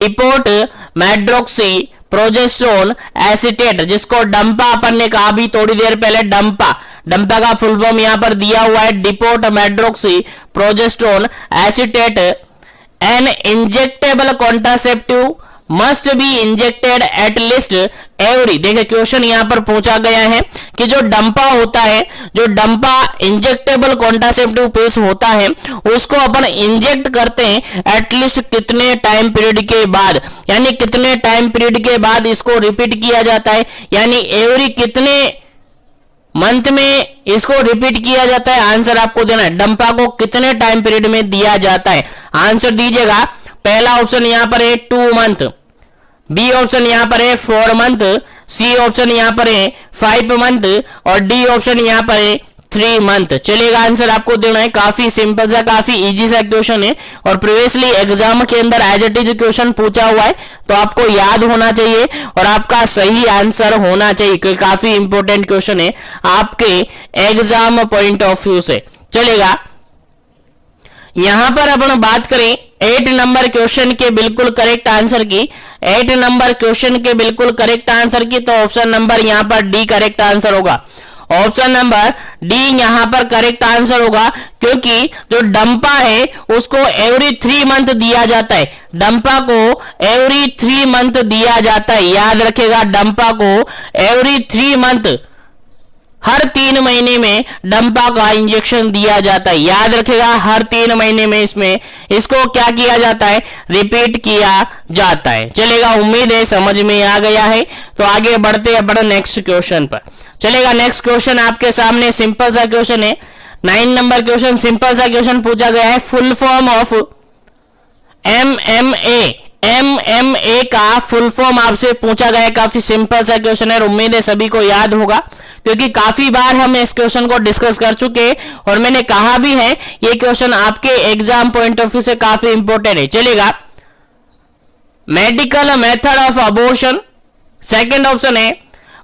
Depot medroxy progesterone acetate, जिसको डंपा अपन ने कहा भी थोड़ी देर पहले, डंपा डंपा का फुल फॉर्म यहां पर दिया हुआ है depot medroxy progesterone acetate. An injectable contraceptive must be injected at least every, देखिए क्वेश्चन यहां पर पूछा गया है कि जो डंपा होता है, जो डंपा इंजेक्टेबल कॉन्ट्रासेप्टिव पिल्स होता है, उसको अपन इंजेक्ट करते हैं एटलीस्ट कितने टाइम पीरियड के बाद, यानी कितने टाइम पीरियड के बाद इसको रिपीट किया जाता है, यानी एवरी कितने मंथ में इसको रिपीट किया जाता है। आंसर आपको देना है, डंपा को कितने टाइम पीरियड में दिया जाता है। आंसर दीजिएगा, पहला ऑप्शन यहां पर है 2 मंथ, बी ऑप्शन यहां पर है 4 मंथ, सी ऑप्शन यहां पर है 5 मंथ और डी ऑप्शन यहां पर है 3 मंथ। चलिएगा, आंसर आपको देना है। काफी सिंपल सा, काफी इजी सा क्वेश्चन है और प्रीवियसली एग्जाम के अंदर एज इट इज क्वेश्चन पूछा हुआ है, तो आपको याद होना चाहिए और आपका सही आंसर होना चाहिए, क्योंकि काफी इंपॉर्टेंट क्वेश्चन है आपके एग्जाम पॉइंट ऑफ व्यू से। चलेगा, यहां पर अपन बात करें 8 नंबर क्वेश्चन के बिल्कुल करेक्ट आंसर की, 8 नंबर क्वेश्चन के बिल्कुल करेक्ट आंसर की, तो ऑप्शन नंबर यहां पर डी करेक्ट आंसर होगा। ऑप्शन नंबर डी यहां पर करेक्ट आंसर होगा, क्योंकि जो डंपा है उसको एवरी 3 मंथ दिया जाता है, डंपा को एवरी 3 मंथ दिया जाता है। याद रखेगा, डंपा को एवरी 3 मंथ, हर 3 महीने में डंपा का इंजेक्शन दिया जाता है। याद रखेगा, हर 3 महीने में इसको क्या किया जाता है, रिपीट किया जाता है। चलेगा, उम्मीद है समझ में आ गया है। तो आगे बढ़ते हैं बढ़ो नेक्स्ट क्वेश्चन पर। चलेगा, नेक्स्ट क्वेश्चन आपके सामने सिंपल सा क्वेश्चन है, 9 नंबर क्वेश्चन, सिंपल सा क्वेश्चन पूछा गया है। Full form of MMA, MMA का फुल फॉर्म आपसे पूछा गया है। काफी सिंपल सा क्वेश्चन है, उम्मीद है सभी को याद होगा, क्योंकि काफी बार हम इस क्वेश्चन को डिस्कस कर चुके हैं और मैंने कहा भी है ये क्वेश्चन आपके एग्जाम पॉइंट ऑफ व्यू से काफी इंपॉर्टेंट है। चलेगा, medical method of abortion, second option है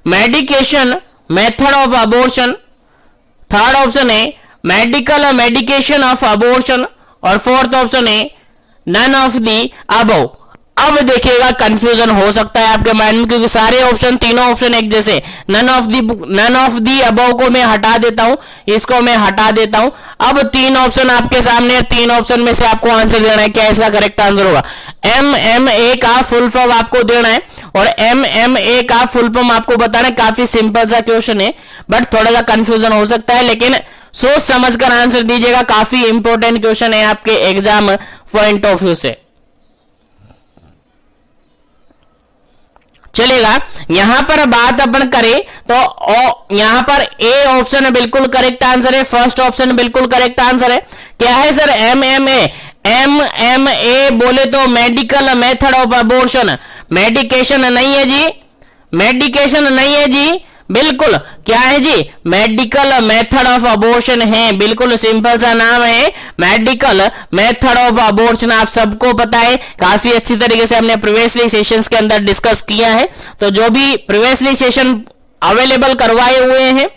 medication method of abortion, third option है मेडिकल मेडिकेशन ऑफ अबॉर्शन और फोर्थ ऑप्शन है नन ऑफ दी अबव। अब देखिएगा, कंफ्यूजन हो सकता है आपके माइंड में, क्योंकि सारे ऑप्शन, तीनों ऑप्शन एक जैसे। नन ऑफ दी अबव को मैं हटा देता हूं, इसको मैं हटा देता हूं। अब 3 ऑप्शन आपके सामने, 3 ऑप्शन में से आपको आंसर देना है, क्या इसका करेक्ट आंसर होगा। MMA का फुल फॉर्म आपको देना है और MMA का फुल फॉर्म आपको बताना है। काफी सिंपल सा क्वेश्चन है, बट थोड़ा सा कंफ्यूजन हो सकता है, लेकिन सोच समझकर आंसर दीजिएगा। काफी इंपॉर्टेंट क्वेश्चन है आपके एग्जाम पॉइंट ऑफ व्यू से। चलेगा, यहां पर बात अपन करें तो यहां पर ए ऑप्शन बिल्कुल करेक्ट आंसर है, फर्स्ट ऑप्शन बिल्कुल करेक्ट आंसर है। क्या है सर, MMA बोले तो medical method of abortion, medication नहीं है जी, मेडिकेशन नहीं है जी, बिल्कुल क्या है जी, मेडिकल मेथड ऑफ अबॉर्शन है। बिल्कुल सिंपल सा नाम है, मेडिकल मेथड ऑफ अबॉर्शन। आप सबको पता है, काफी अच्छी तरीके से हमने प्रीवियसली सेशंस के अंदर डिस्कस किया है। तो जो भी प्रीवियसली सेशन अवेलेबल करवाए हुए हैं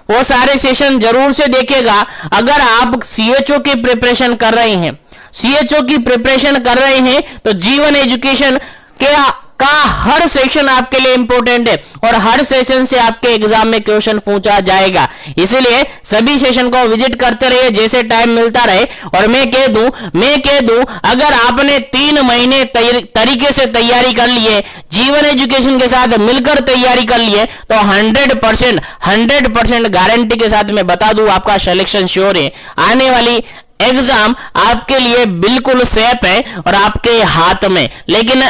वो सारे सेशन जरूर से देखिएगा। अगर आप CHO की प्रिपरेशन कर रहे हैं, CHO की प्रिपरेशन कर रहे हैं, तो जीवन एजुकेशन का हर सेशन आपके लिए इंपॉर्टेंट है और हर सेशन से आपके एग्जाम में क्वेश्चन पूछा जाएगा। इसीलिए सभी सेशन को विजिट करते रहिए जैसे टाइम मिलता रहे। और मैं कह दूं अगर आपने 3 महीने तरीके से तैयारी कर लिए, जीवन एजुकेशन के साथ मिलकर तैयारी कर लिए, तो 100% गारंटी के साथ मैं बता दूं आपका सिलेक्शन श्योर है। आने वाली एग्जाम आपके लिए बिल्कुल सेफ है और आपके हाथ में, लेकिन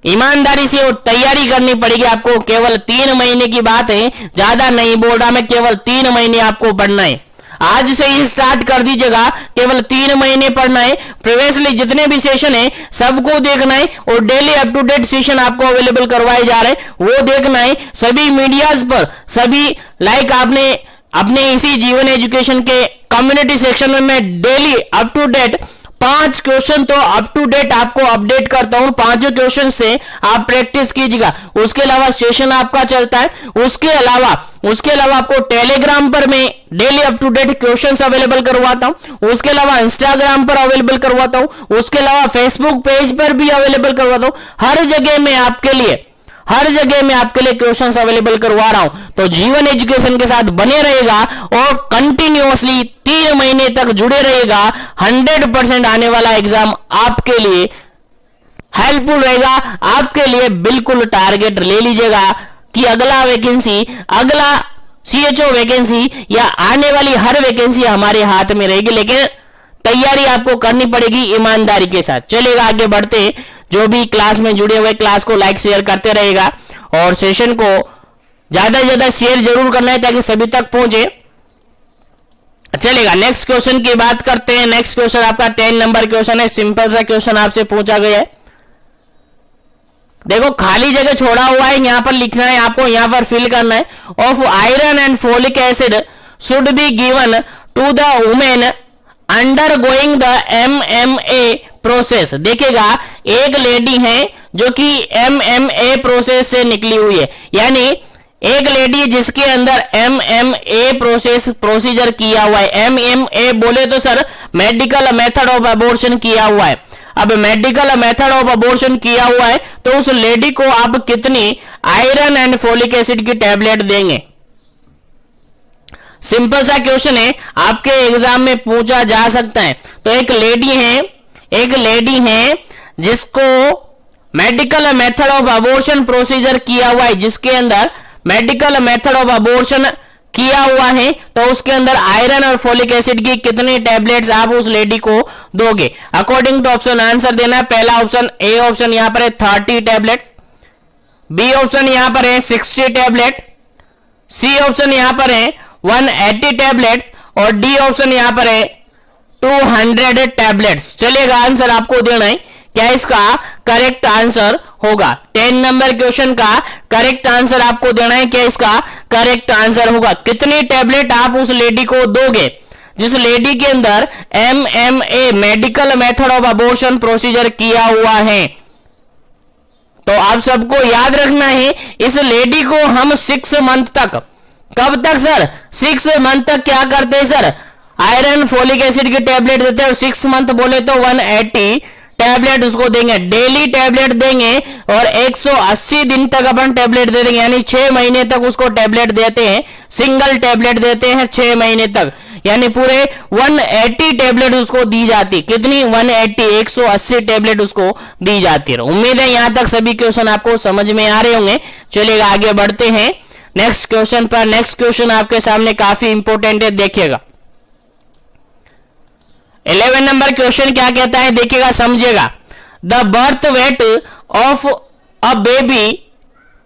ईमानदारी से तैयारी करनी पड़ेगी आपको। केवल 3 महीने की बात है, ज्यादा नहीं बोल रहा मैं, केवल 3 महीने आपको पढ़ना है। आज से ही स्टार्ट कर दीजिएगा, केवल 3 महीने पढ़ना है। प्रीवियसली जितने भी सेशन है सबको देखना है और daily up to date session आपको अवेलेबल करवाए जा रहे हैं, वो देखना है। सभी मीडियाज पर, सभी लाइक आपने अपने इसी जीवन एजुकेशन के कम्युनिटी सेक्शन में मैं daily up to date 5 question तो अप टू डेट आपको अपडेट करता हूं, 5 क्वेश्चन से आप प्रैक्टिस कीजिएगा। उसके अलावा सेशन आपका चलता है, उसके अलावा आपको टेलीग्राम पर मैं daily up to date questions available करवाता हूं, उसके अलावा इंस्टाग्राम पर अवेलेबल करवाता हूं, उसके अलावा फेसबुक पेज पर भी अवेलेबल करवाता हूं। हर जगह मैं आपके लिए क्वेश्चंस अवेलेबल करवा रहा हूं। तो जीवन एजुकेशन के साथ बने रहेगा और कंटिन्यूअसली 3 महीने तक जुड़े रहेगा। 100% आने वाला एग्जाम आपके लिए हेल्पफुल रहेगा। आपके लिए बिल्कुल टारगेट ले लीजिएगा कि अगला सीएचओ वैकेंसी या आने वाली हर वैकेंसी हमारे हाथ में रहेगी, लेकिन तैयारी आपको करनी पड़ेगी ईमानदारी के साथ। चलेगा, आगे बढ़ते हैं। जो भी क्लास में जुड़े हुए क्लास को लाइक शेयर करते रहेगा और सेशन को ज्यादा से ज्यादा शेयर जरूर करना है ताकि सभी तक पहुंचे। चलेगा, नेक्स्ट क्वेश्चन की बात करते हैं। नेक्स्ट क्वेश्चन आपका 10 नंबर क्वेश्चन है। सिंपल सा क्वेश्चन आपसे पूछा गया है। देखो खाली जगह छोड़ा हुआ है, यहां पर लिखना है आपको, यहां पर फिल करना है। Of iron and folic acid should be given to the women undergoing the MMA process. देखिएगा, एक लेडी है जो कि MMA प्रोसेस से निकली हुई है, यानी एक लेडी जिसके अंदर MMA प्रोसीजर किया हुआ है। MMA बोले तो sir medical method of abortion किया हुआ है। अब मेडिकल मेथड ऑफ अबॉर्शन किया हुआ है तो उस लेडी को आप कितनी आयरन एंड फोलिक एसिड की टैबलेट देंगे? सिंपल सा क्वेश्चन है, आपके एग्जाम में पूछा जा सकता है। तो एक लेडी है जिसको medical method of abortion procedure किया हुआ है, जिसके अंदर मेडिकल मेथड ऑफ अबॉर्शन किया हुआ है, तो उसके अंदर आयरन और फोलिक एसिड की कितनी टैबलेट्स आप उस लेडी को दोगे? अकॉर्डिंग टू ऑप्शन आंसर देना है। पहला ऑप्शन, ए ऑप्शन यहां पर है 30 टैबलेट्स, बी ऑप्शन यहां पर है 60 टैबलेट, सी ऑप्शन यहां पर है 180 टैबलेट्स और डी ऑप्शन यहां पर है 200 टैबलेट्स। चलिएगा, आंसर आपको देना है। क्या इसका करेक्ट आंसर होगा? 10 नंबर क्वेश्चन का करेक्ट आंसर आपको देना है। क्या इसका करेक्ट आंसर होगा? कितनी टैबलेट आप उस लेडी को दोगे जिस लेडी के अंदर MMA medical method of abortion procedure किया हुआ है? तो आप सबको याद रखना है, इस लेडी को हम 6 मंथ तक, कब तक सर? 6 मंथ तक क्या करते हैं सर? आयरन फोलिक एसिड की टैबलेट देते हैं और 6 मंथ बोले तो 180 टैबलेट उसको देंगे, डेली टैबलेट देंगे और 180 दिन तक अपन टैबलेट दे देंगे, यानी 6 महीने तक उसको टैबलेट देते हैं। सिंगल टैबलेट देते हैं 6 महीने तक, यानी पूरे 180 टैबलेट उसको दी जाती। कितनी? 180 टैबलेट उसको दी जाती है। उम्मीद है यहां तक सभी क्वेश्चन आपको समझ में आ रहे होंगे। चलिएगा, आगे बढ़ते हैं नेक्स्ट क्वेश्चन पर। नेक्स्ट क्वेश्चन आपके सामने काफी इंपॉर्टेंट है, देखिएगा। 11 नंबर क्वेश्चन क्या कहता है, देखिएगा, समझिएगा। The birth weight of a baby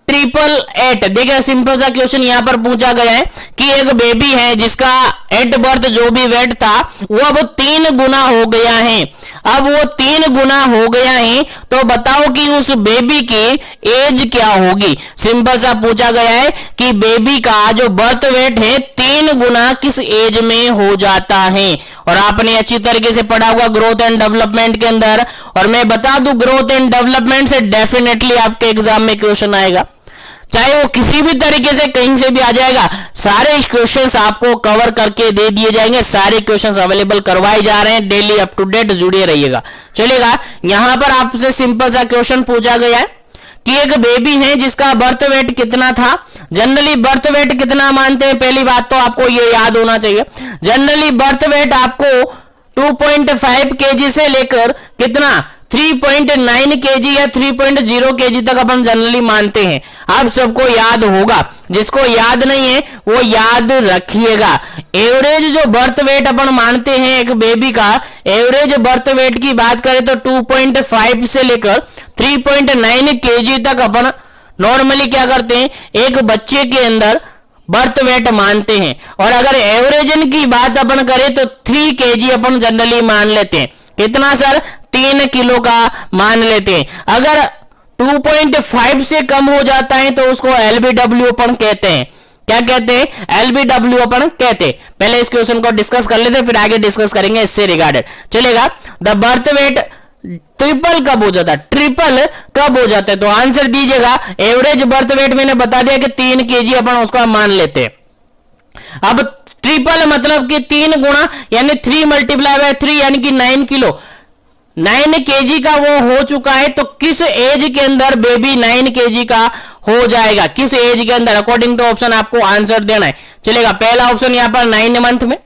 888। देखिए, सिंपल सा क्वेश्चन यहां पर पूछा गया है कि एक बेबी है जिसका एट बर्थ जो भी वेट था वो अब 3 गुना हो गया है। अब वो 3 गुना हो गया है, तो बताओ कि उस बेबी की एज क्या होगी? सिंपल सा पूछा गया है कि बेबी का जो बर्थ वेट है 3 गुना किस एज में हो जाता है। और आपने अच्छी तरीके से पढ़ा होगा ग्रोथ एंड डेवलपमेंट के अंदर, और मैं बता दूं ग्रोथ एंड डेवलपमेंट से डेफिनेटली आपके एग्जाम में क्वेश्चन आएगा, चाहे वो किसी भी तरीके से कहीं से भी आ जाएगा। सारे क्वेश्चंस आपको कवर करके दे दिए जाएंगे, सारे क्वेश्चंस अवेलेबल करवाए जा रहे हैं, डेली अप टू डेट जुड़े रहिएगा। चलेगा, यहां पर आपसे सिंपल सा क्वेश्चन पूछा गया है कि एक बेबी है जिसका बर्थ वेट कितना था। जनरली बर्थ वेट कितना मानते हैं? पहली बात तो आपको ये याद होना चाहिए, जनरली बर्थ वेट आपको 2.5 kg से लेकर कितना 3.9 kg या 3.0 kg तक अपन जनरली मानते हैं। आप सबको याद होगा, जिसको याद नहीं है वो याद रखिएगा। एवरेज जो बर्थ वेट अपन मानते हैं एक बेबी का, एवरेज बर्थ वेट की बात करें तो 2.5 से लेकर 3.9 kg तक अपन नॉर्मली क्या करते हैं, एक बच्चे के अंदर बर्थ वेट मानते हैं। और अगर एवरेजन की बात अपन करें तो 3 kg अपन जनरली मान लेते हैं। कितना सर? 3 किलो का मान लेते हैं। अगर 2.5 से कम हो जाता है तो उसको LBW अपन कहते हैं। क्या कहते हैं, LBW अपन कहते हैं। पहले इस क्वेश्चन को डिस्कस कर लेते, फिर आगे डिस्कस करेंगे इससे रिगार्डेड। चलेगा, द बर्थ वेट ट्रिपल कब हो जाता है, ट्रिपल कब हो जाता है, तो आंसर दीजिएगा। एवरेज बर्थ वेट मैंने बता दिया कि 3 केजी अपन उसका मान लेते हैं। अब ट्रिपल मतलब कि 3 गुणा, यानी 3 मल्टीप्लाई बाय 3 यानी कि 9 किलो, 9 केजी का वो हो चुका है। तो किस एज के अंदर बेबी 9 केजी का हो जाएगा, किस एज के अंदर, अकॉर्डिंग टू ऑप्शन आपको आंसर देना है। चलेगा, पहला ऑप्शन यहां पर 9 मंथ में,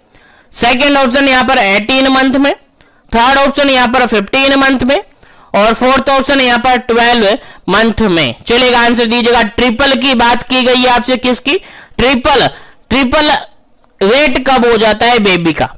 सेकेंड ऑप्शन यहां पर 18 मंथ में, थर्ड ऑप्शन यहां पर 15 मंथ में, और फोर्थ ऑप्शन यहां पर 12 मंथ में। चलेगा, आंसर दीजिएगा। ट्रिपल की बात की गई है आपसे, किसकी, ट्रिपल, ट्रिपल वेट कब हो जाता है बेबी का।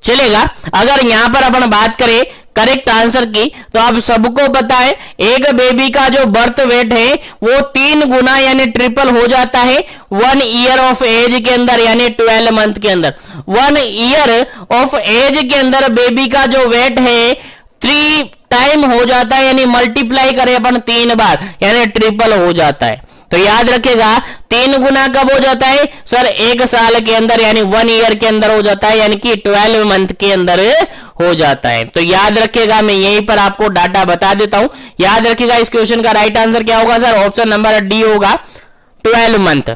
चलेगा, अगर यहां पर अपन बात करें करेक्ट आंसर की, तो आप सबको पता है एक बेबी का जो बर्थ वेट है वो 3 गुना यानी ट्रिपल हो जाता है 1 ईयर ऑफ एज के अंदर, यानी 12 मंथ के अंदर। 1 ईयर ऑफ एज के अंदर बेबी का जो वेट है 3 टाइम हो जाता है, यानी मल्टीप्लाई करें अपन 3 बार, यानी ट्रिपल हो जाता है। तो याद रखेगा 3 गुना कब हो जाता है सर, 1 साल के अंदर, यानी 1 ईयर के अंदर हो जाता है, यानी कि 12 मंथ के अंदर हो जाता है। तो याद रखेगा, मैं यहीं पर आपको डाटा बता देता हूं। याद रखेगा, इस क्वेश्चन का राइट आंसर क्या होगा सर, ऑप्शन नंबर डी होगा, 12 मंथ।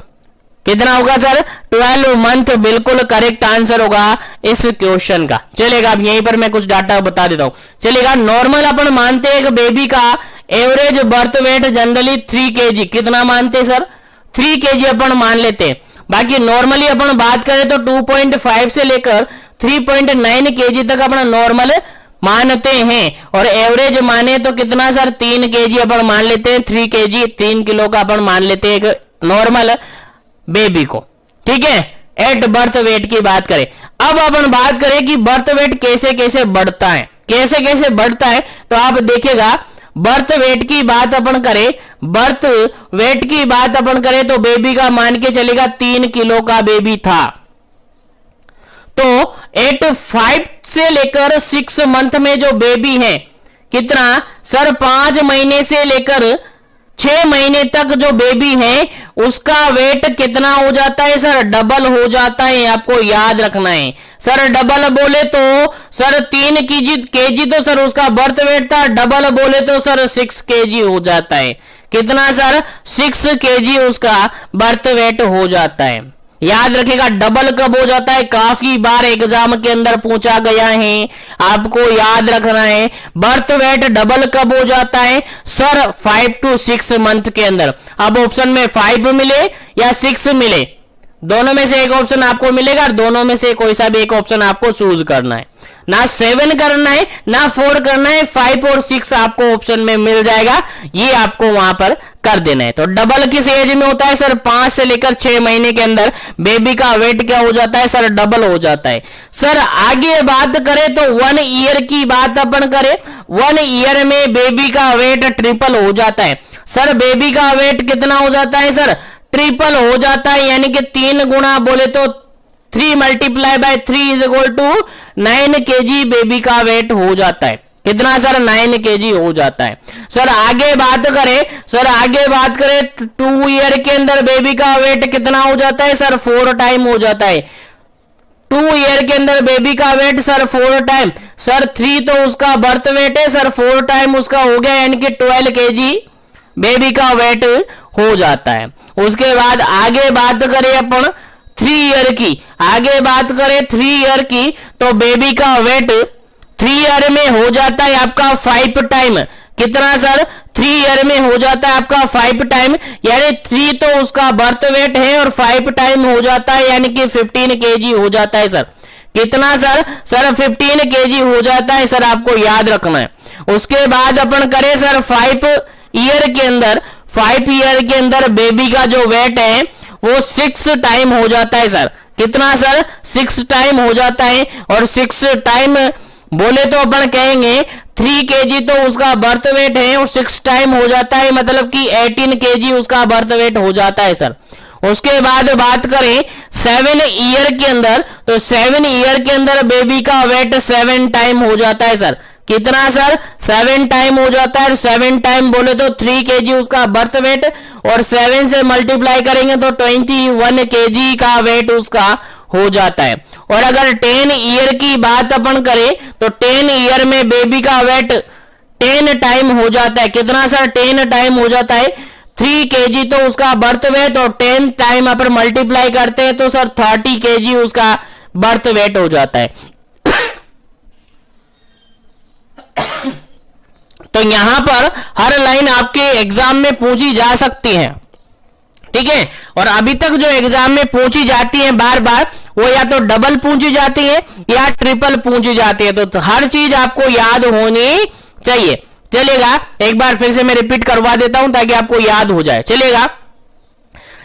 कितना होगा सर, 12 मंथ बिल्कुल करेक्ट आंसर होगा इस क्वेश्चन का। चलेगा, अब यहीं पर मैं कुछ डाटा बता देता हूं। चलेगा, नॉर्मल अपन मानते हैं कि बेबी का average birth weight generally 3 KG, कितना मानते हैं सर, 3 केजी अपन मान लेते हैं। बाकी नॉर्मली अपन बात करें तो 2.5 से लेकर 3.9 केजी तक अपन नॉर्मल मानते हैं, और एवरेज माने तो कितना सर, 3 केजी अपन मान लेते हैं, 3 केजी 3 किलो का अपन मान लेते हैं एक नॉर्मल बेबी को। ठीक है, एट बर्थ वेट की बात करें। अब अपन बात करें कि बर्थ वेट कैसे कैसे बढ़ता है, कैसे कैसे बढ़ता है, तो आप देखिएगा बर्थ वेट की बात अपन करें, बर्थ वेट की बात अपन करें तो बेबी का मान के चलेगा 3 किलो का बेबी था। तो 5 से लेकर 6 मंथ में जो बेबी है कितना सर, 5 महीने से लेकर 6 महीने तक जो बेबी है उसका वेट कितना हो जाता है सर, डबल हो जाता है। आपको याद रखना है सर, डबल बोले तो सर 3 केजी तो सर उसका बर्थ वेट था, डबल बोले तो सर 6 केजी हो जाता है। कितना सर, 6 केजी उसका बर्थ वेट हो जाता है। याद रखिएगा, डबल कब हो जाता है, काफी बार एग्जाम के अंदर पूछा गया है, आपको याद रखना है। बर्थ वेट डबल कब हो जाता है सर, 5 to 6 मंथ के अंदर। अब ऑप्शन में 5 मिले या 6 मिले, दोनों में से एक ऑप्शन आपको मिलेगा, दोनों में से कोई सा भी एक ऑप्शन आपको चूज करना है। ना 7 करना है ना 4 करना है, 5 और 6 आपको ऑप्शन में मिल जाएगा, ये आपको वहां पर कर देना है। तो डबल किस एज में होता है सर, 5 से लेकर 6 महीने के अंदर बेबी का वेट क्या हो जाता है सर, डबल हो जाता है। सर आगे बात करें तो 1 ईयर की बात अपन करें, 1 ईयर में बेबी का वेट ट्रिपल हो जाता है। सर बेबी का वेट कितना हो जाता है सर, ट्रिपल हो जाता है, यानी कि 3 गुना बोले तो 3 multiply by 3 is equal to 9 kg baby का वेट हो जाता है। कितना सर, 9 केजी हो जाता है। सर आगे बात करें, सर आगे बात करें 2 ईयर के अंदर बेबी का वेट कितना हो जाता है सर, 4 टाइम हो जाता है। 2 ईयर के अंदर बेबी का वेट सर 4 टाइम, सर 3 तो उसका बर्थ वेट है सर, 4 टाइम उसका हो गया, यानी कि 12 केजी बेबी का वेट हो जाता है। उसके बाद आगे बात करें अपन 3 ईयर की, आगे बात करें 3 ईयर की, तो बेबी का वेट 3 ईयर में हो जाता है आपका 5 टाइम। कितना सर, 3 ईयर में हो जाता है आपका 5 टाइम, यानी 3 तो उसका बर्थ वेट है और 5 टाइम हो जाता है, यानी कि 15 केजी हो जाता है सर। कितना सर, सर 15 केजी हो जाता है सर, आपको याद रखना है। उसके बाद अपन करें सर 5 ईयर के अंदर, 5 ईयर के अंदर बेबी का जो वेट है वो 6 टाइम हो जाता है सर। कितना सर, 6 टाइम हो जाता है, और 6 टाइम बोले तो अपन कहेंगे 3 केजी तो उसका बर्थ वेट है और 6 टाइम हो जाता है, मतलब कि 18 केजी उसका बर्थ वेट हो जाता है सर। उसके बाद बात करें 7 ईयर के अंदर, तो 7 ईयर के अंदर बेबी का वेट 7 टाइम हो जाता है सर। कितना सर 7 टाइम हो जाता है। 7 टाइम बोले तो 3 kg उसका बर्थ वेट, और 7 से मल्टीप्लाई करेंगे तो 21 kg का वेट उसका हो जाता है। और अगर 10 ईयर की बात अपन करें तो 10 ईयर में बेबी का वेट 10 टाइम हो जाता है। कितना सर 10 टाइम हो जाता है 3 kg तो उसका बर्थ वेट, और 10 टाइम अपन मल्टीप्लाई करते हैं तो सर 30 kg उसका बर्थ वेट हो जाता है। तो यहां पर हर लाइन आपके एग्जाम में पूछी जा सकती है, ठीक है। और अभी तक जो एग्जाम में पूछी जाती है बार बार, वो या तो डबल पूछी जाती है या ट्रिपल पूछी जाती है। तो हर चीज आपको याद होनी चाहिए। चलेगा, एक बार फिर से मैं रिपीट करवा देता हूं ताकि आपको याद हो जाए। चलेगा,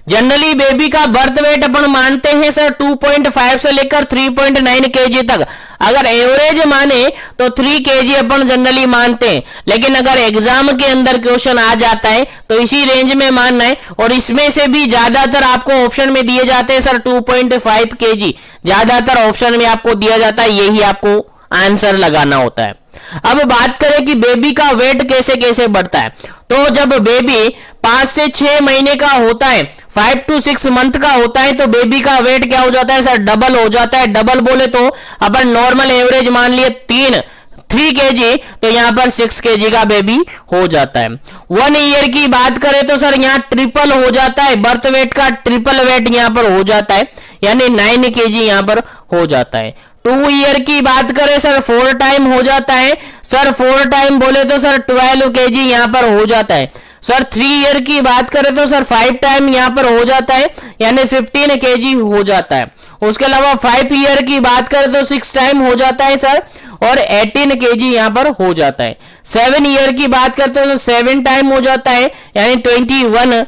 जनरली बेबी का बर्थ वेट अपन मानते हैं सर 2.5 से लेकर 3.9 kg तक। अगर एवरेज माने तो 3 kg अपन जनरली मानते हैं, लेकिन अगर एग्जाम के अंदर क्वेश्चन आ जाता है तो इसी रेंज में मानना है। और इसमें से भी ज्यादातर आपको ऑप्शन में दिए जाते हैं सर 2.5 kg, ज्यादातर ऑप्शन में आपको दिया जाता है, यही आपको आंसर लगाना होता है। अब बात करें कि बेबी का वेट कैसे कैसे बढ़ता है, तो जब बेबी 5 से 6 महीने का होता है, 5 to 6 मंथ का होता है, तो बेबी का वेट क्या हो जाता है सर डबल हो जाता है। डबल बोले तो अपन नॉर्मल एवरेज मान लिए 3 kg, तो यहां पर 6 kg का बेबी हो जाता है। 1 ईयर की बात करें तो सर यहां ट्रिपल हो जाता है, बर्थ वेट का ट्रिपल वेट यहां पर हो जाता है, यानी 9 kg यहां पर हो जाता है। 2 ईयर की बात करें सर 4 टाइम हो जाता है, सर 4 टाइम बोले तो सर 12 kg यहां पर हो जाता है। सर 3 ईयर की बात करें तो सर 5 टाइम यहां पर हो जाता है, यानी 15 kg हो जाता है। उसके अलावा 5 ईयर की बात करें तो 6 टाइम हो जाता है सर, और 18 kg यहां पर हो जाता है। 7 ईयर की बात करते हो तो 7 टाइम हो जाता है, यानी 21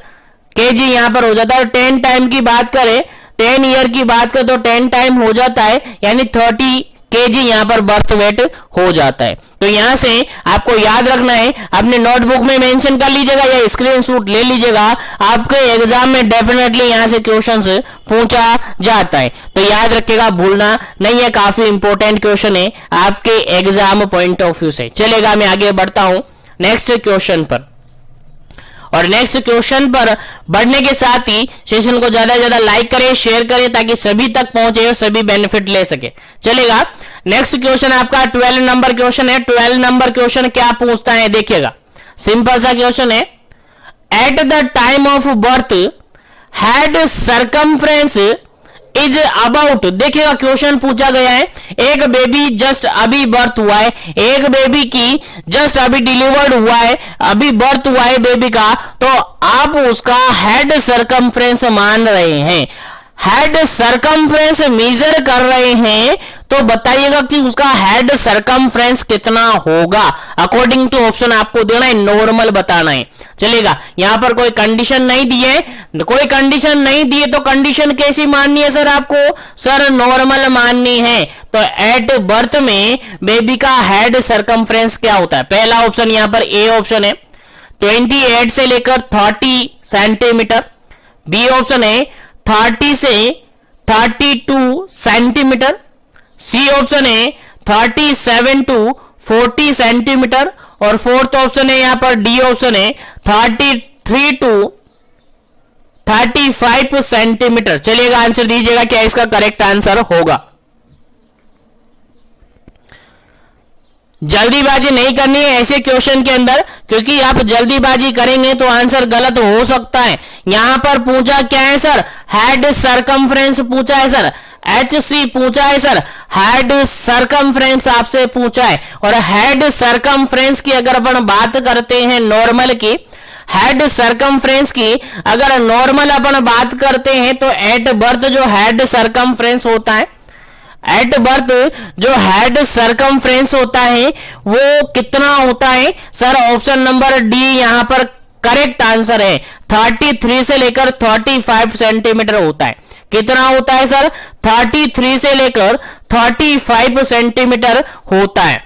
kg यहां पर हो जाता है। 10 टाइम की बात करें, 10 ईयर की बात करें तो 10 टाइम हो जाता है, यानी 30 kg यहां पर बर्थ वेट हो जाता है। तो यहां से आपको याद रखना है, अपने नोटबुक में मेंशन कर लीजिएगा या स्क्रीनशॉट ले लीजिएगा, आपके एग्जाम में डेफिनेटली यहां से क्वेश्चंस पूछा जाता है। तो याद रखिएगा, भूलना नहीं है, काफी इंपॉर्टेंट क्वेश्चन है आपके एग्जाम पॉइंट ऑफ व्यू से। चलेगा, मैं आगे बढ़ता हूं नेक्स्ट क्वेश्चन पर। और नेक्स्ट क्वेश्चन पर बढ़ने के साथ ही सेशन को ज्यादा से ज्यादा लाइक करें, शेयर करें, ताकि सभी तक पहुंचे और सभी बेनिफिट ले सके। चलेगा, नेक्स्ट क्वेश्चन आपका 12 नंबर क्वेश्चन है। 12 नंबर क्वेश्चन क्या पूछता है देखिएगा, सिंपल सा क्वेश्चन है। At the time of birth head circumference is about, देखिएगा क्वेश्चन पूछा गया है, एक बेबी जस्ट अभी बर्थ हुआ है, एक बेबी की जस्ट अभी डिलीवर्ड हुआ है, अभी बर्थ हुआ है बेबी का, तो आप उसका हेड सरकमफ्रेंस मान रहे हैं, हेड सरकमफ्रेंस मेजर कर रहे हैं, तो बताइएगा कि उसका हेड सरकमफ्रेंस कितना होगा। अकॉर्डिंग टू ऑप्शन आपको देना है, नॉर्मल बताना है। चलेगा, यहां पर कोई कंडीशन नहीं दी है, कोई कंडीशन नहीं दी है तो कंडीशन कैसी माननी है सर आपको, सर नॉर्मल माननी है। तो एट बर्थ में बेबी का हेड सरकमफ्रेंस क्या होता है, पहला ऑप्शन यहां पर ए ऑप्शन है 28 से लेकर 30 सेंटीमीटर, बी ऑप्शन है 30 से 32 सेंटीमीटर, सी ऑप्शन है 37 टू 40 सेंटीमीटर, और फोर्थ ऑप्शन है यहां पर डी ऑप्शन है 33 टू 35 सेंटीमीटर। चलिएगा, आंसर दीजिएगा क्या इसका करेक्ट आंसर होगा। जल्दीबाजी नहीं करनी है ऐसे क्वेश्चन के अंदर, क्योंकि आप जल्दीबाजी करेंगे तो आंसर गलत हो सकता है। यहां पर पूछा क्या है सर, हेड सरकमफ्रेंस पूछा है सर, HC पूछा है सर, हेड सरकमफ्रेंस आपसे पूछा है। और हेड सरकमफ्रेंस की अगर अपन बात करते हैं नॉर्मल की, हेड सरकमफ्रेंस की अगर नॉर्मल अपन बात करते हैं तो एट बर्थ जो हेड सरकमफ्रेंस होता है, एट बर्थ जो हेड सरकमफ्रेंस होता है वो कितना होता है सर, ऑप्शन नंबर डी यहां पर करेक्ट आंसर है। 33 से लेकर 35 सेंटीमीटर होता है। कितना होता है सर, 33 से लेकर 35 सेंटीमीटर होता है।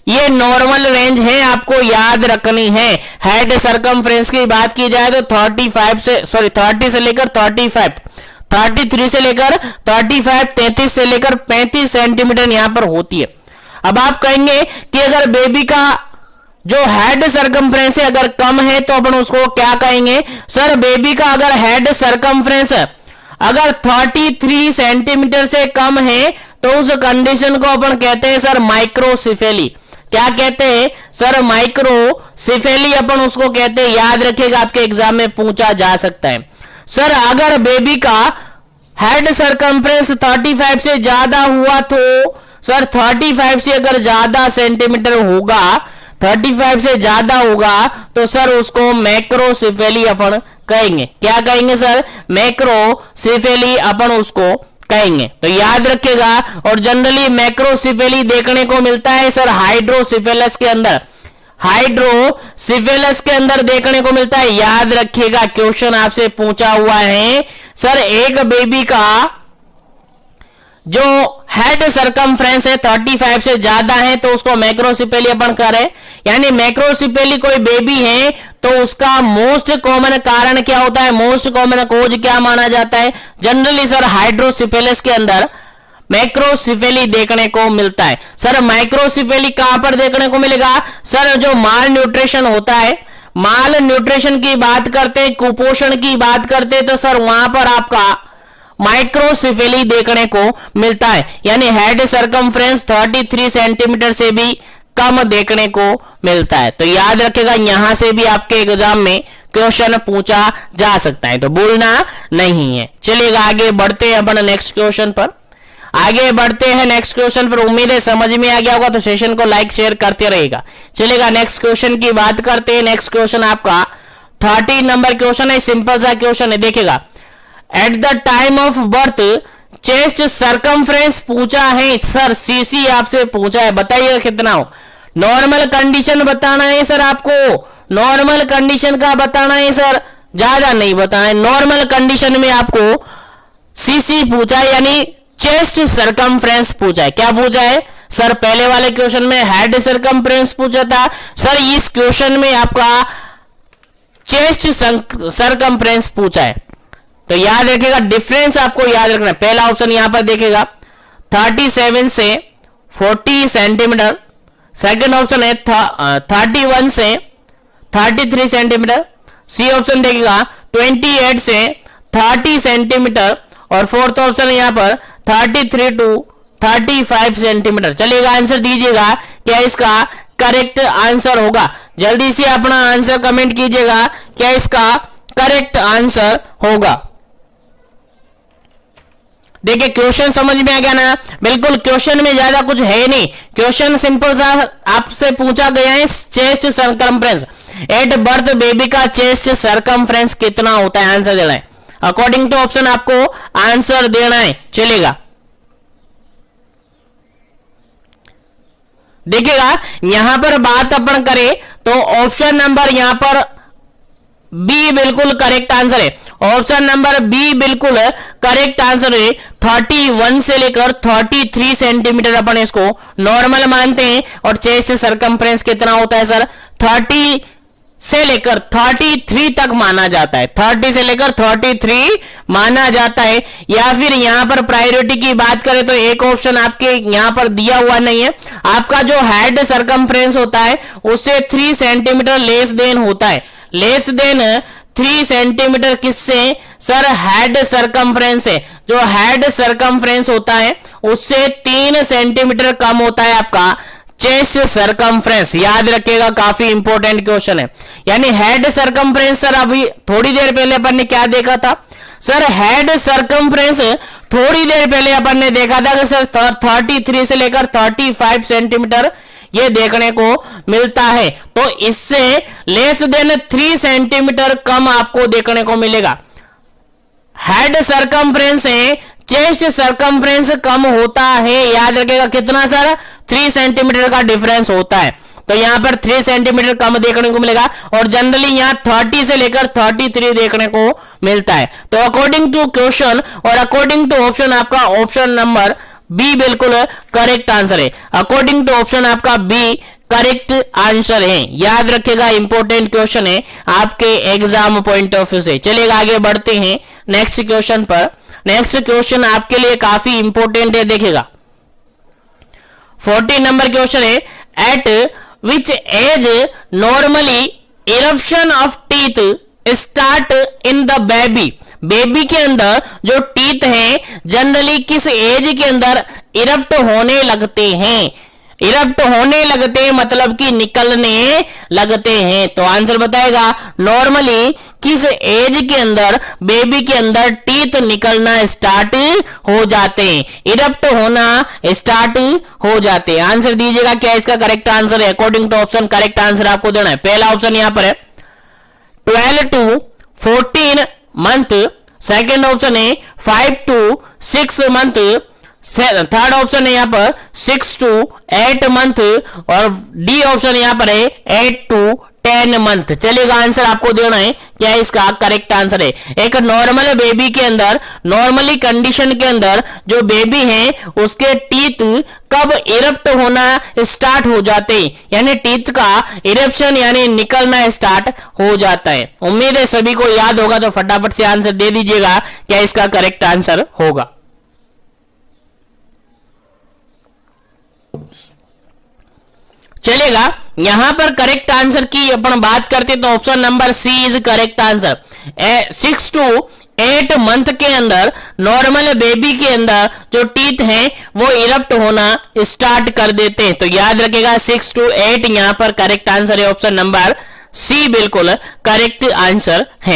ये नॉर्मल रेंज है, आपको याद रखनी है। हेड सरकमफ्रेंस की बात की जाए तो 30 से लेकर 35, 33 से लेकर 35, 33 से लेकर 35 सेंटीमीटर यहां पर होती है। अब आप कहेंगे कि अगर बेबी का जो हेड सरकमफ्रेंस है अगर कम है तो अपन उसको क्या कहेंगे? सर बेबी का अगर हेड सरकमफ्रेंस अगर 33 सेंटीमीटर से कम है तो उस कंडीशन को अपन कहते हैं सर माइक्रोसिफेली। क्या कहते हैं सर? माइक्रोसिफेली अपन उसको कहते हैं। याद रखिएगा, आपके एग्जाम में पूछा जा सकता है। सर अगर बेबी का हेड सरकमफ्रेंस 35 से ज्यादा हुआ तो सर 35 से अगर ज्यादा सेंटीमीटर होगा, 35 से ज्यादा होगा तो सर उसको मैक्रोसिफेली अपन कहेंगे। क्या कहेंगे सर? मैक्रोसिफेली अपन उसको कहेंगे। तो याद रखिएगा। और जनरली मैक्रोसिफेली देखने को मिलता है सर हाइड्रोसिफेलस के अंदर, हाइड्रोसिफेलस के अंदर देखने को मिलता है। याद रखिएगा, क्वेश्चन आपसे पूछा हुआ है सर एक बेबी का जो हेड सरकमफ्रेंस है 35 से ज्यादा है तो उसको मैक्रोसिफेली अपन करें। यानी मैक्रोसिफेली कोई बेबी है तो उसका मोस्ट कॉमन कारण क्या होता है? मोस्ट कॉमन कोज क्या माना जाता है? जनरली सर हाइड्रोसिफेलस के अंदर मैक्रोसिफेली देखने को मिलता है। सर माइक्रोसिफेली कहां पर देखने को मिलेगा? सर जो माल न्यूट्रिशन होता है, माल न्यूट्रिशन की बात करते, कुपोषण की बात करते तो सर वहां पर आपका माइक्रोसिफेली देखने को मिलता है। यानी हेड सरकमफ्रेंस 33 सेंटीमीटर से भी कम देखने को मिलता है। तो याद रखिएगा, यहां से भी आपके एग्जाम में क्वेश्चन पूछा जा सकता है, तो भूलना नहीं है। चलिएगा आगे बढ़ते हैं अपन नेक्स्ट क्वेश्चन पर। आगे बढ़ते हैं नेक्स्ट क्वेश्चन पर। उम्मीद है समझ में आ गया होगा, तो सेशन को लाइक शेयर करते रहेगा। चलिएगा नेक्स्ट क्वेश्चन की बात करते हैं। नेक्स्ट क्वेश्चन आपका 30 नंबर क्वेश्चन है, सिंपल सा क्वेश्चन है। देखिएगा, at the time of birth chest circumference पूछा है सर, सीसी आपसे पूछा है, बताइएगा कितना हो। नॉर्मल कंडीशन बताना है सर आपको, नॉर्मल कंडीशन का बताना है सर, ज्यादा नहीं बताना है। नॉर्मल कंडीशन में आपको सीसी पूछा है, यानी चेस्ट सरकमफ्रेंस पूछा है। क्या पूछा है सर? पहले वाले क्वेश्चन में हेड सरकमफ्रेंस पूछा था सर, इस क्वेश्चन में आपका चेस्ट सरकमफ्रेंस पूछा है। तो याद रखिएगा, डिफरेंस आपको याद रखना है। पहला ऑप्शन यहां पर देखिएगा 37 से 40 सेंटीमीटर, सेकंड ऑप्शन है 31 से 33 सेंटीमीटर, सी ऑप्शन देखिएगा 28 से 30 सेंटीमीटर, और फोर्थ ऑप्शन है यहां पर 33 टू 35 सेंटीमीटर। चलिएगा आंसर दीजिएगा, क्या इसका करेक्ट आंसर होगा? जल्दी से अपना आंसर कमेंट कीजिएगा, क्या इसका करेक्ट आंसर होगा? देखिए क्वेश्चन समझ में आ गया ना? बिल्कुल, क्वेश्चन में ज्यादा कुछ है नहीं। क्वेश्चन सिंपल सा आपसे पूछा गया है, chest circumference at birth baby का चेस्ट सरकमफ्रेंस कितना होता है, आंसर देना है। अकॉर्डिंग टू ऑप्शन आपको आंसर देना है। चलेगा, देखिएगा यहां पर बात अपन करें तो ऑप्शन नंबर यहां पर बी बिल्कुल करेक्ट आंसर है। ऑप्शन नंबर बी बिल्कुल करेक्ट आंसर है। 31 से लेकर 33 सेंटीमीटर अपन इसको नॉर्मल मानते हैं। और चेस्ट सरकमफ्रेंस कितना होता है सर? 30 से लेकर 33 तक माना जाता है। 30 से लेकर 33 माना जाता है। या फिर यहां पर प्रायोरिटी की बात करें तो एक ऑप्शन आपके यहां पर दिया हुआ नहीं है। आपका जो हेड सरकमफ्रेंस होता है उससे 3 सेंटीमीटर लेस देन होता है। लेस देन 3 सेंटीमीटर किससे सर? हेड सरकमफ्रेंस है। जो हेड सरकमफ्रेंस होता है उससे 3 सेंटीमीटर कम होता है आपका चेस्ट सरकमफ्रेंस। याद रखिएगा, काफी इंपॉर्टेंट क्वेश्चन है। यानी हेड सरकमफ्रेंस सर अभी थोड़ी देर पहले अपन ने क्या देखा था सर? हेड सरकमफ्रेंस थोड़ी देर पहले अपन ने देखा था कि सर 33 से लेकर 35 सेंटीमीटर ये देखने को मिलता है। तो इससे लेस देन 3 सेंटीमीटर कम आपको देखने को मिलेगा। हेड सरकमफ्रेंस है, चेस्ट सरकमफ्रेंस कम होता है। याद रखिएगा कितना सर? 3 सेंटीमीटर का डिफरेंस होता है। तो यहां पर 3 सेंटीमीटर कम देखने को मिलेगा। और जनरली यहां 30 से लेकर 33 देखने को मिलता है। तो अकॉर्डिंग टू क्वेश्चन और अकॉर्डिंग टू ऑप्शन आपका ऑप्शन नंबर बी बिल्कुल करेक्ट आंसर है। अकॉर्डिंग टू ऑप्शन आपका बी करेक्ट आंसर है। याद रखिएगा, इंपॉर्टेंट क्वेश्चन है आपके एग्जाम पॉइंट ऑफ व्यू से। चलिएगा आगे बढ़ते हैं नेक्स्ट क्वेश्चन पर। नेक्स्ट क्वेश्चन आपके लिए काफी इंपॉर्टेंट है। देखिएगा, 14 नंबर क्वेश्चन है, at which age normally eruption of teeth start in the baby. Baby के अंदर जो टीथ हैं जनरली किस एज के अंदर इरप्ट होने लगते हैं? इरप्ट होने लगते हैं मतलब कि निकलने लगते हैं। तो आंसर बताएगा नॉर्मली किस एज के अंदर बेबी के अंदर टीथ निकलना स्टार्ट हो जाते हैं, इरप्ट होना स्टार्ट हो जाते हैं। आंसर दीजिएगा क्या इसका करेक्ट आंसर है according to option. Correct answer आपको देना है, पहला ऑप्शन यहां पर है 12 to 14 मंथ, सेकेंड ऑप्शन है 5 to 6 मंथ, थर्ड ऑप्शन है यहां पर 6 to 8 मंथ और डी ऑप्शन यहां पर है 8 to 10 मंथ। चलेगा आंसर आपको देना है क्या इसका करेक्ट आंसर है। एक नॉर्मल बेबी के अंदर, नॉर्मली कंडीशन के अंदर जो बेबी है उसके टीथ कब इरप्ट होना स्टार्ट हो जाते हैं, यानी टीथ का इरप्शन यानी निकलना स्टार्ट हो जाता है। उम्मीद है सभी को याद होगा, तो फटाफट से आंसर दे दीजिएगा क्या इसका करेक्ट आंसर होगा। चलेगा, यहां पर करेक्ट आंसर की अपन बात करते तो option number C is correct answer. 6 to 8 month के अंदर नॉर्मल बेबी के अंदर जो टीथ हैं वो इरप्ट होना स्टार्ट कर देते हैं। तो याद रखिएगा 6 to 8 यहां पर करेक्ट आंसर है, ऑप्शन नंबर सी बिल्कुल करेक्ट आंसर है।